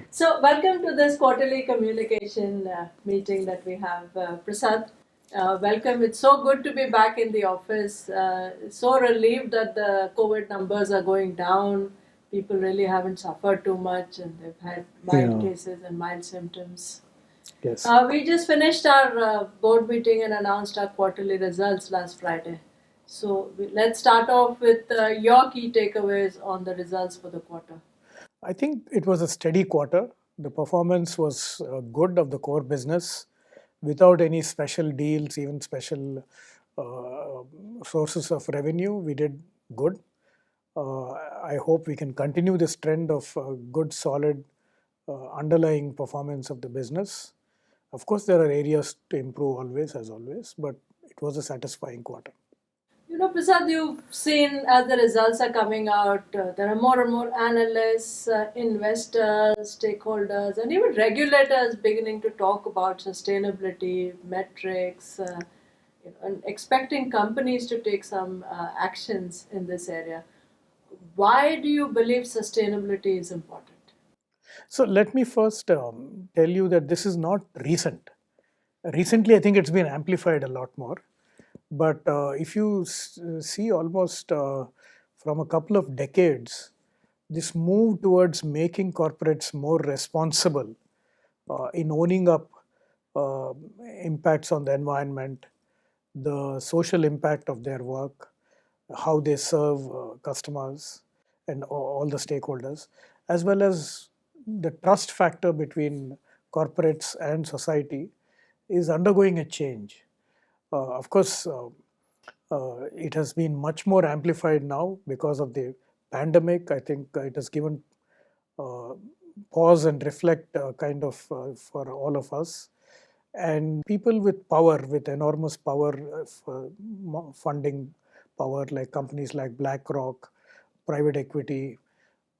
So, welcome to this quarterly communication meeting that we have, Prasad. Welcome. It's so good to be back in the office. So relieved that the COVID numbers are going down. People really haven't suffered too much, and they've had mild cases and mild symptoms. Yes. We just finished our board meeting and announced our quarterly results last Friday. So, let's start off with your key takeaways on the results for the quarter. I think it was a steady quarter. The performance was good of the core business without any special deals, even special sources of revenue. We did good. I hope we can continue this trend of good, solid underlying performance of the business. Of course, there are areas to improve always, as always, but it was a satisfying quarter. Prasad, you've seen as the results are coming out, there are more and more analysts, investors, stakeholders, and even regulators beginning to talk about sustainability metrics, and expecting companies to take some actions in this area. Why do you believe sustainability is important? So let me first tell you that this is not recent. Recently, I think it's been amplified a lot more. But if you see almost from a couple of decades, this move towards making corporates more responsible in owning up uh, impacts on the environment, the social impact of their work, how they serve customers and all the stakeholders, as well as the trust factor between corporates and society is undergoing a change. Of course, it has been much more amplified now because of the pandemic. I think it has given uh, pause and reflect kind of for all of us. And people with power, with enormous power, funding power, like companies like BlackRock, private equity,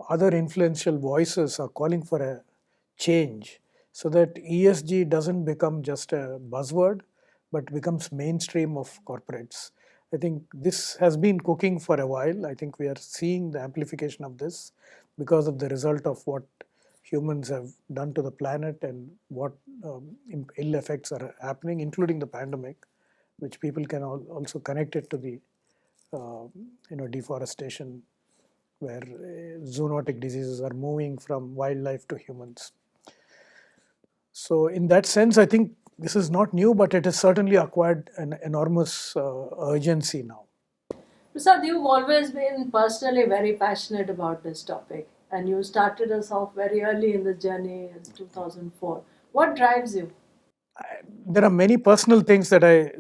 other influential voices are calling for a change so that ESG doesn't become just a buzzword but becomes mainstream of corporates. I think this has been cooking for a while. I think we are seeing the amplification of this because of the result of what humans have done to the planet and what ill effects are happening, including the pandemic, which people can also connect it to the deforestation, where zoonotic diseases are moving from wildlife to humans. So, in that sense, I think this is not new, but it has certainly acquired an enormous urgency now. Prasad, you've always been personally very passionate about this topic, and you started us off very early in this journey in 2004. What drives you? There are many personal things that I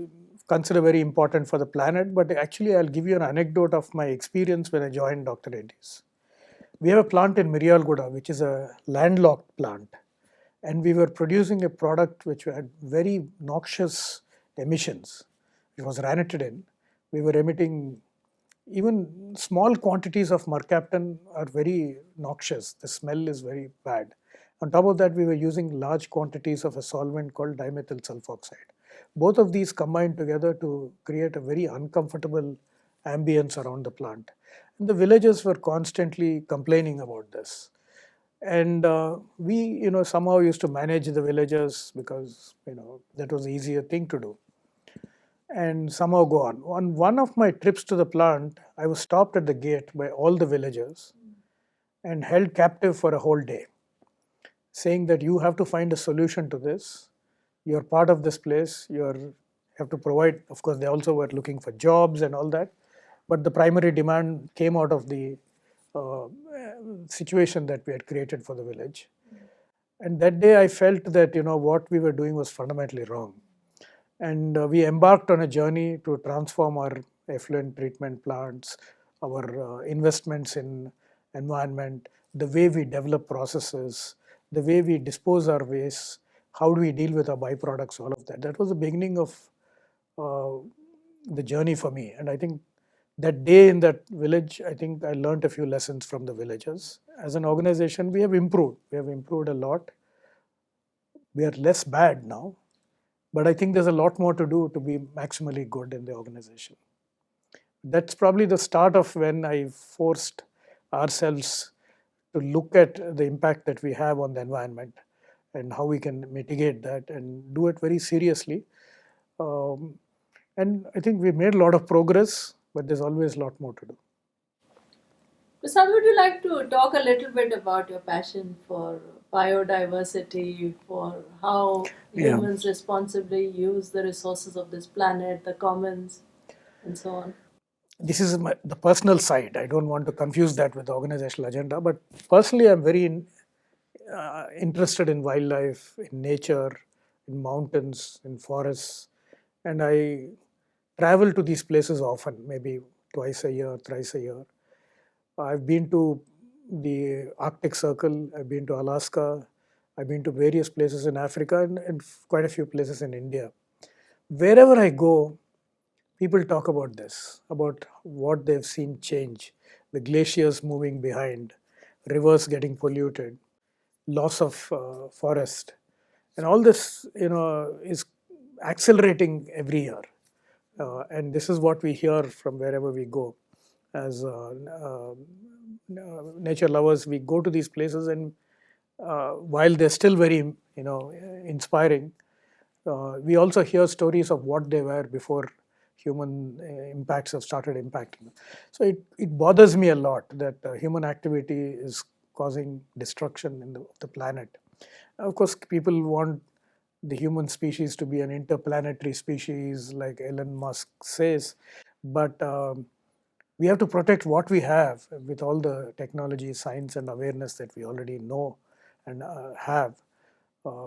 consider very important for the planet, but actually, I'll give you an anecdote of my experience when I joined Dr. Reddy's. We have a plant in Mirialguda, which is a landlocked plant, and we were producing a product which had very noxious emissions. It was ranitidine. We were emitting even small quantities of mercaptan are very noxious. The smell is very bad. On top of that, we were using large quantities of a solvent called dimethyl sulfoxide. Both of these combined together to create a very uncomfortable ambience around the plant. And the villagers were constantly complaining about this. And we, somehow used to manage the villagers because, that was the easier thing to do and somehow go on. On one of my trips to the plant, I was stopped at the gate by all the villagers and held captive for a whole day, saying that you have to find a solution to this. You're part of this place. You have to provide. Of course, they also were looking for jobs and all that, but the primary demand came out of the uh, situation that we had created for the village. And that day, I felt that what we were doing was fundamentally wrong. And we embarked on a journey to transform our effluent treatment plants, our investments in environment, the way we develop processes, the way we dispose our waste, how do we deal with our byproducts, all of that. That was the beginning of uh, the journey for me. And I think that day in that village, I think I learned a few lessons from the villagers. As an organization, we have improved. We have improved a lot. We are less bad now, but I think there's a lot more to do to be maximally good in the organization. That's probably the start of when I forced ourselves to look at the impact that we have on the environment and how we can mitigate that and do it very seriously. Um, and I think we made a lot of progress, but there's always a lot more to do. Prasad, would you like to talk a little bit about your passion for biodiversity, for how Yeah. humans responsibly use the resources of this planet, the commons, and so on? This is the personal side. I don't want to confuse that with the organizational agenda, but personally, I'm very interested in wildlife, in nature, in mountains, in forests, and I travel to these places often, maybe twice a year, thrice a year. I've been to the Arctic Circle, I've been to Alaska, I've been to various places in Africa and quite a few places in India. Wherever I go, people talk about this, about what they've seen change, the glaciers moving behind, rivers getting polluted, loss of forest, and all this, is accelerating every year. And this is what we hear from wherever we go. As nature lovers, we go to these places, and while they're still very, inspiring, we also hear stories of what they were before human impacts have started impacting them. So it bothers me a lot that human activity is causing destruction in the planet. Of course, people want the human species to be an interplanetary species, like Elon Musk says, but we have to protect what we have with all the technology, science, and awareness that we already know and have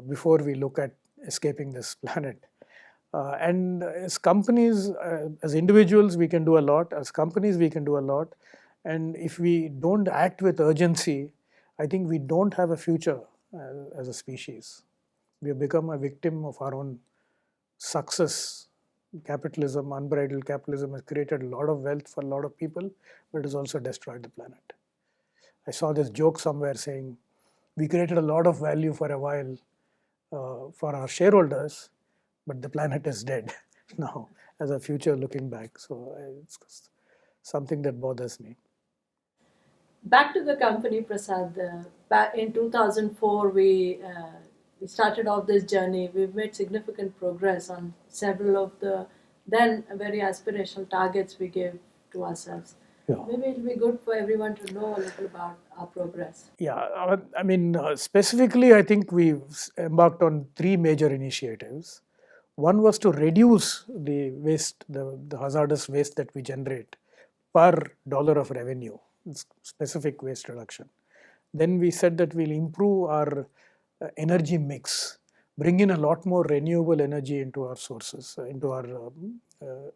before we look at escaping this planet. And as companies, as individuals, we can do a lot. As companies, we can do a lot. And if we don't act with urgency, I think we don't have a future as a species. We have become a victim of our own success. Capitalism, unbridled capitalism, has created a lot of wealth for a lot of people, but it has also destroyed the planet. I saw this joke somewhere saying, we created a lot of value for a while for our shareholders, but the planet is dead now as a future looking back. So it's something that bothers me. Back to the company, Prasad. Back in 2004, we started off this journey. We've made significant progress on several of the then very aspirational targets we gave to ourselves. Yeah. Maybe it'll be good for everyone to know a little about our progress. Yeah, I mean, specifically, I think we've embarked on three major initiatives. One was to reduce the waste, the hazardous waste that we generate per dollar of revenue, specific waste reduction. Then we said that we'll improve our energy mix, bring in a lot more renewable energy into our sources, into our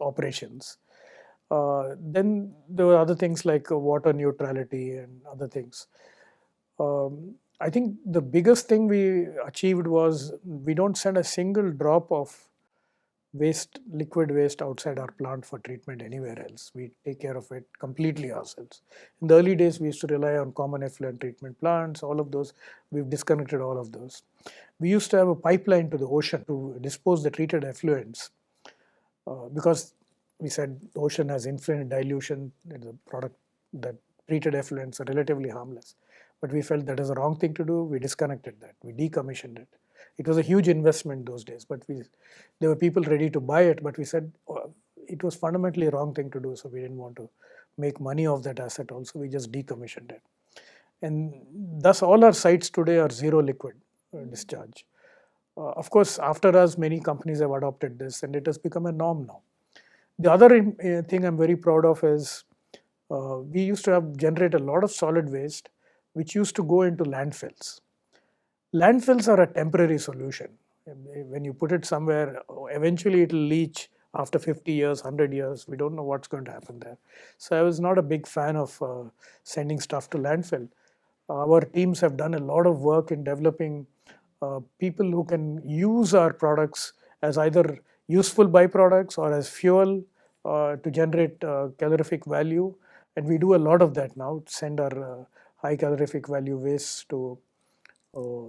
operations. Then there were other things like water neutrality and other things. I think the biggest thing we achieved was we don't send a single drop of waste, liquid waste outside our plant for treatment anywhere else. We take care of it completely ourselves. In the early days, we used to rely on common effluent treatment plants, all of those. We've disconnected all of those. We used to have a pipeline to the ocean to dispose the treated effluents because we said the ocean has infinite dilution. It's a product that treated effluents are relatively harmless. But we felt that is the wrong thing to do. We disconnected that. We decommissioned it. It was a huge investment those days, but there were people ready to buy it. But we said it was fundamentally a wrong thing to do, so we didn't want to make money off that asset. Also, we just decommissioned it, and thus all our sites today are zero liquid discharge. Of course, after us, many companies have adopted this, and it has become a norm now. The other thing I'm very proud of is we used to generate a lot of solid waste, which used to go into landfills. Landfills are a temporary solution. When you put it somewhere, eventually it will leach after 50 years, 100 years. We don't know what's going to happen there. So I was not a big fan of sending stuff to landfill. Our teams have done a lot of work in developing people who can use our products as either useful byproducts or as fuel to generate calorific value. And we do a lot of that now, send our high calorific value waste to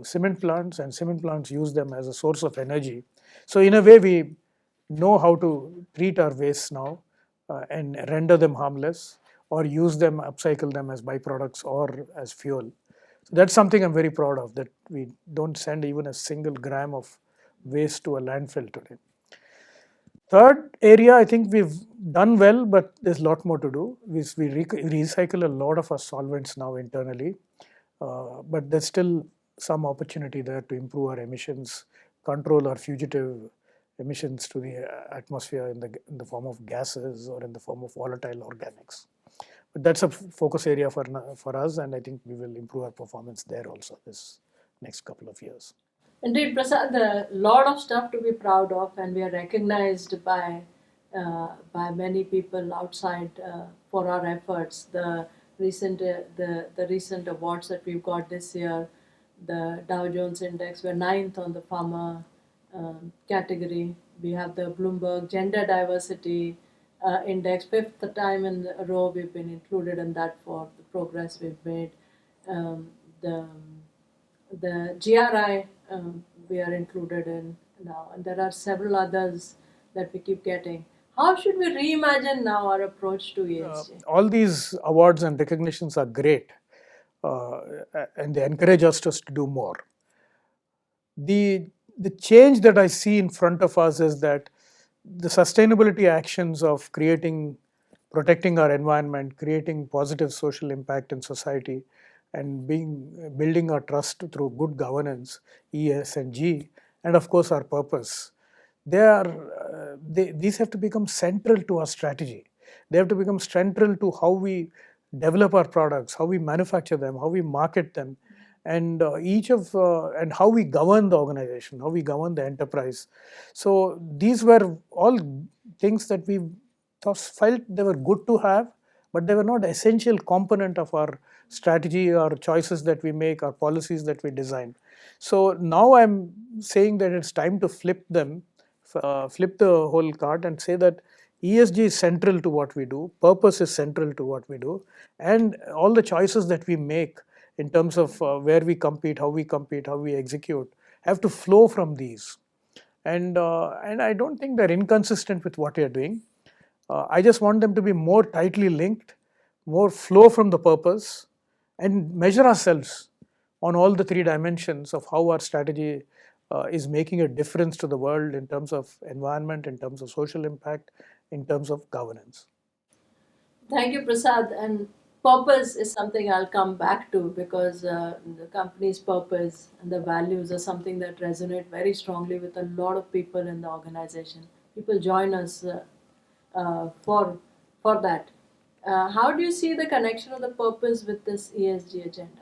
cement plants, and cement plants use them as a source of energy. So in a way, we know how to treat our waste now. and render them harmless, or use them, upcycle them as byproducts or as fuel. So that's something I'm very proud of, that we don't send even a single gram of waste to a landfill today. Third area, I think we've done well, but there's a lot more to do. We recycle a lot of our solvents now internally, but there's still some opportunity there to improve our emissions, control our fugitive emissions to the atmosphere in the form of gases or in the form of volatile organics. But that's a focus area for us, and I think we will improve our performance there also this next couple of years. Indeed, Prasad, a lot of stuff to be proud of, and we are recognized by many people outside for our efforts. The recent awards that we've got this year, the Dow Jones Index, we're ninth on the farmer category. We have the Bloomberg Gender Diversity Index, fifth time in a row we've been included in that for the progress we've made. Um, the GRI we are included in now, and there are several others that we keep getting. How should we reimagine now our approach to ESG? All these awards and recognitions are great, and they encourage us to do more. The change that I see in front of us is that the sustainability actions of protecting our environment, creating positive social impact in society, and building our trust through good governance, ES and G, and of course our purpose. These have to become central to our strategy. They have to become central to how we develop our products, how we manufacture them, how we market them, and and how we govern the organization, how we govern the enterprise. So these were all things that we felt they were good to have, but they were not essential component of our strategy, our choices that we make, our policies that we design. So now I'm saying that it's time to flip the whole card and say that ESG is central to what we do, purpose is central to what we do, and all the choices that we make in terms of where we compete, how we execute, have to flow from these. And I don't think they're inconsistent with what we are doing. I just want them to be more tightly linked, more flow from the purpose, and measure ourselves on all the three dimensions of how our strategy is making a difference to the world in terms of environment, in terms of social impact, in terms of governance. Thank you, Prasad. And purpose is something I'll come back to, because the company's purpose and the values are something that resonate very strongly with a lot of people in the organization. People join us for that. How do you see the connection of the purpose with this ESG agenda?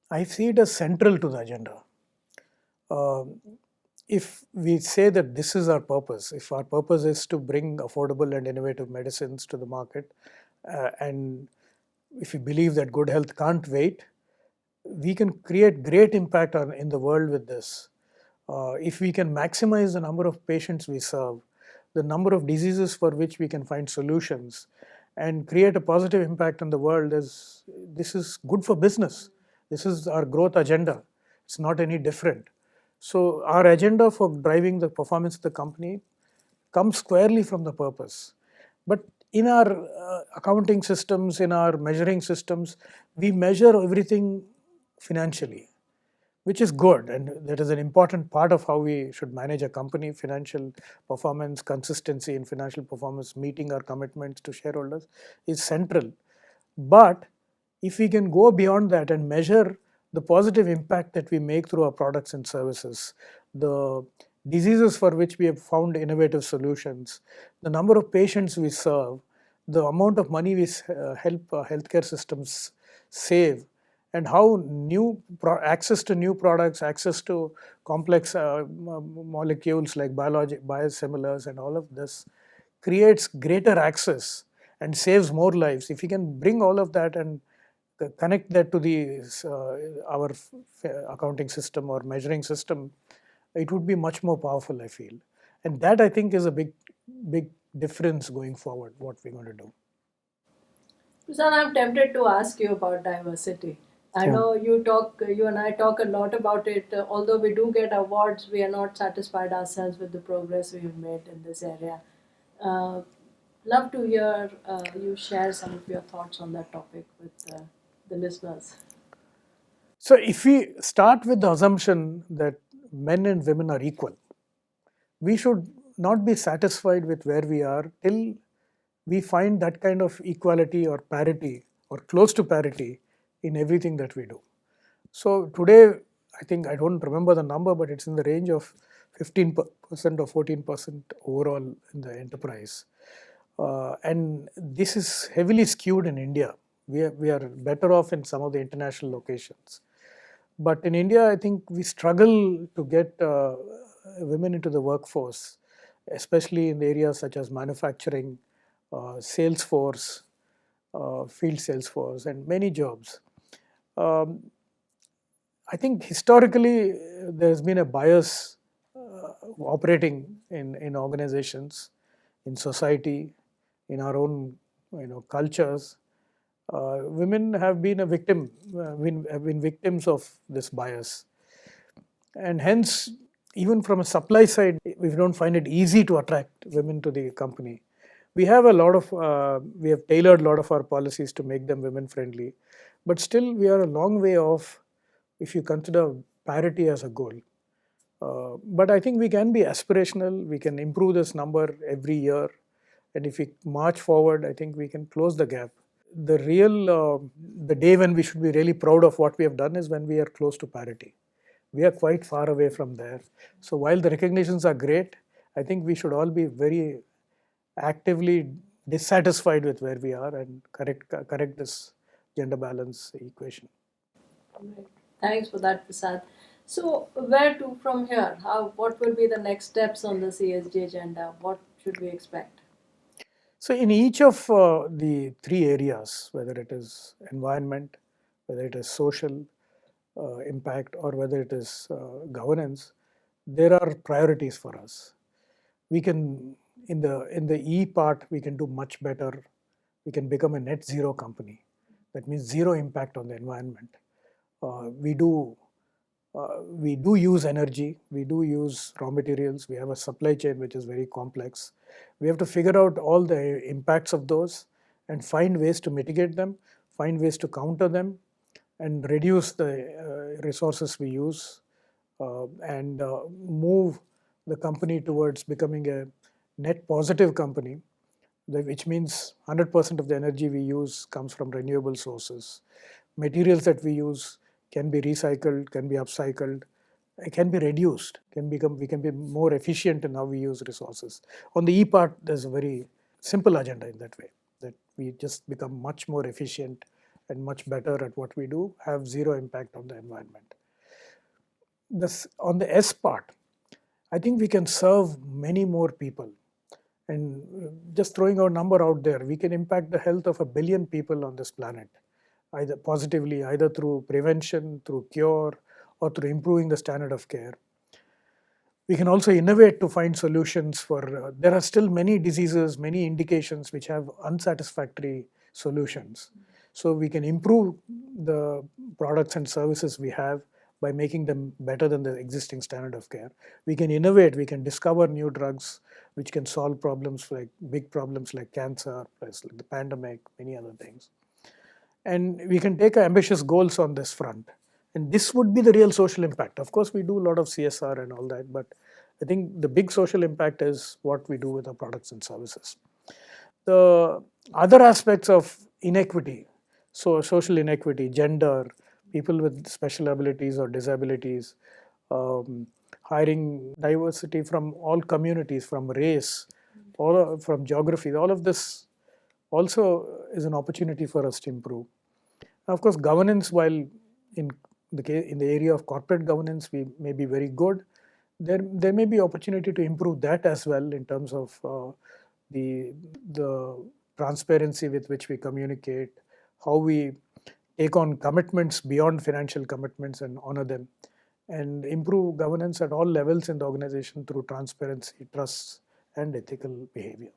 I see it as central to the agenda. If we say that this is our purpose, if our purpose is to bring affordable and innovative medicines to the market, and if we believe that good health can't wait, we can create great impact in the world with this. If we can maximize the number of patients we serve, the number of diseases for which we can find solutions, and create a positive impact on the world, this is good for business. This is our growth agenda. It's not any different. So our agenda for driving the performance of the company comes squarely from the purpose. But in our accounting systems, in our measuring systems, we measure everything financially, which is good, and that is an important part of how we should manage a company. Financial performance, consistency in financial performance, meeting our commitments to shareholders is central. But if we can go beyond that and measure the positive impact that we make through our products and services, the diseases for which we have found innovative solutions, the number of patients we serve, the amount of money we help healthcare systems save, and how access to new products, access to complex molecules like biosimilars and all of this creates greater access and saves more lives. If we can bring all of that and connect that to our accounting system or measuring system, it would be much more powerful, I feel. And that, I think, is a big difference going forward, what we're going to do. Susan, I'm tempted to ask you about diversity. I know you and I talk a lot about it. Although we do get awards, we are not satisfied ourselves with the progress we have made in this area. Love to hear you share some of your thoughts on that topic with the listeners. So, if we start with the assumption that men and women are equal, we should not be satisfied with where we are till we find that kind of equality or parity or close to parity in everything that we do. So today, I think I don't remember the number, but it's in the range of 15% or 14% overall in the enterprise. And this is heavily skewed in India. We are better off in some of the international locations. But in India, I think we struggle to get women into the workforce, especially in areas such as manufacturing, sales force, field sales force, and many jobs. Um, I think historically there's been a bias operating in organizations, in society, in our own cultures. Women have been a victim, have been victims of this bias, and hence, even from a supply side, we don't find it easy to attract women to the company. We have we have tailored a lot of our policies to make them women friendly, but still we are a long way off if you consider parity as a goal. But I think we can be aspirational, we can improve this number every year, and if we march forward, I think we can close the gap. The day when we should be really proud of what we have done is when we are close to parity. We are quite far away from there. So while the recognitions are great, I think we should all be very actively dissatisfied with where we are and correct this gender balance equation. Right. Thanks for that, Prasad. So, where to from here? What will be the next steps on the CSG agenda? What should we expect? So in each of the three areas, whether it is environment, whether it is social impact, or whether it is governance, there are priorities for us. We can, in the E part, we can do much better. We can become a net zero company. That means zero impact on the environment. Uh, we do we do use energy, we do use raw materials, we have a supply chain which is very complex. We have to figure out all the impacts of those and find ways to mitigate them, find ways to counter them, and reduce the resources we use, and move the company towards becoming a net positive company, which means 100% of the energy we use comes from renewable sources. Materials that we use can be recycled, can be upcycled, can be reduced, we can be more efficient in how we use resources. On the E part, there's a very simple agenda in that way, that we just become much more efficient and much better at what we do, have zero impact on the environment. On the S part, I think we can serve many more people. And just throwing our number out there, we can impact the health of 1 billion people on this planet, either positively, either through prevention, through cure, or through improving the standard of care. We can also innovate to find solutions for, there are still many diseases, many indications which have unsatisfactory solutions. So we can improve the products and services we have by making them better than the existing standard of care. We can innovate, we can discover new drugs which can solve problems like big problems like cancer, like the pandemic, many other things. And we can take ambitious goals on this front. And this would be the real social impact. Of course, we do a lot of CSR and all that, but I think the big social impact is what we do with our products and services. The other aspects of inequity, so social inequity, gender, people with special abilities or disabilities, hiring diversity from all communities, from race, from geography, all of this also is an opportunity for us to improve. Now, of course, governance, while in in the area of corporate governance, we may be very good, there may be opportunity to improve that as well in terms of the transparency with which we communicate, how we take on commitments beyond financial commitments and honor them, and improve governance at all levels in the organization through transparency, trust, and ethical behavior.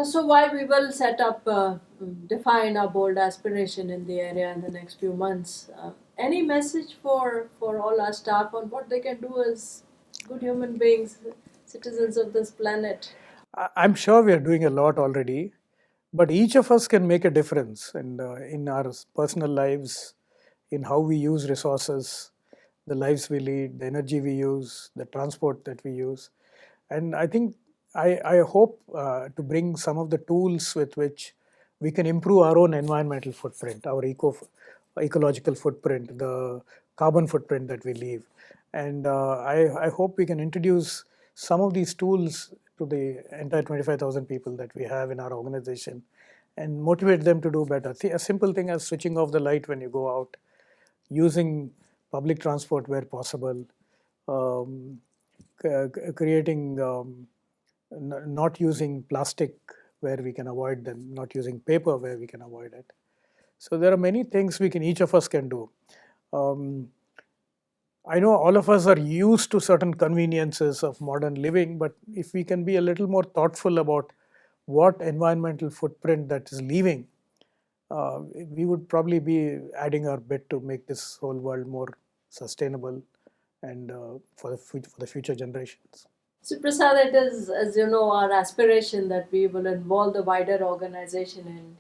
So while we will define our bold aspiration in the area in the next few months, any message for all our staff on what they can do as good human beings, citizens of this planet? I'm sure we are doing a lot already. But each of us can make a difference in our personal lives, in how we use resources, the lives we lead, the energy we use, the transport that we use. And I think I hope to bring some of the tools with which we can improve our own environmental footprint, our ecological footprint, the carbon footprint that we leave. And I hope we can introduce some of these tools to the entire 25,000 people that we have in our organization and motivate them to do better. A simple thing as switching off the light when you go out, using public transport where possible, um, creating, not using plastic where we can avoid them, not using paper where we can avoid it. So there are many things each of us can do. Um, I know all of us are used to certain conveniences of modern living, but if we can be a little more thoughtful about what environmental footprint that is leaving, we would probably be adding our bit to make this whole world more sustainable and for the future generations. So, Prasad, it is, as you know, our aspiration that we will involve the wider organization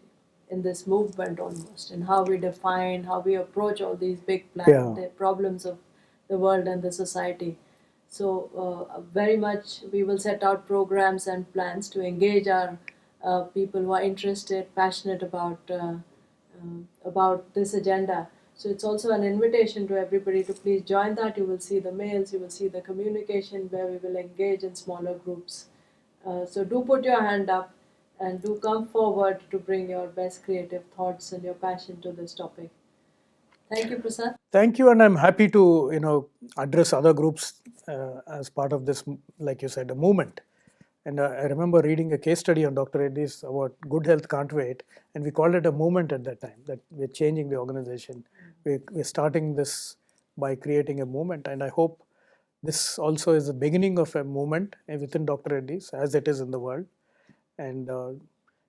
in this movement almost, in how we define, how we approach all these big Yeah. the problems of the world and the society. So, very much we will set out programs and plans to engage our people who are interested, passionate about this agenda. So it's also an invitation to everybody to please join that. You will see the mails, you will see the communication where we will engage in smaller groups. So do put your hand up and do come forward to bring your best creative thoughts and your passion to this topic. Thank you, Prasad. Thank you, and I'm happy to address other groups as part of this, like you said, a movement. And I remember reading a case study on Dr. Reddy's about good health can't wait, and we called it a movement at that time. That we're changing the organization. We're starting this by creating a movement, and I hope this also is the beginning of a movement within Dr. Reddy's, as it is in the world, and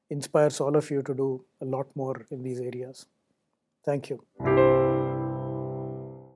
inspires all of you to do a lot more in these areas. Thank you.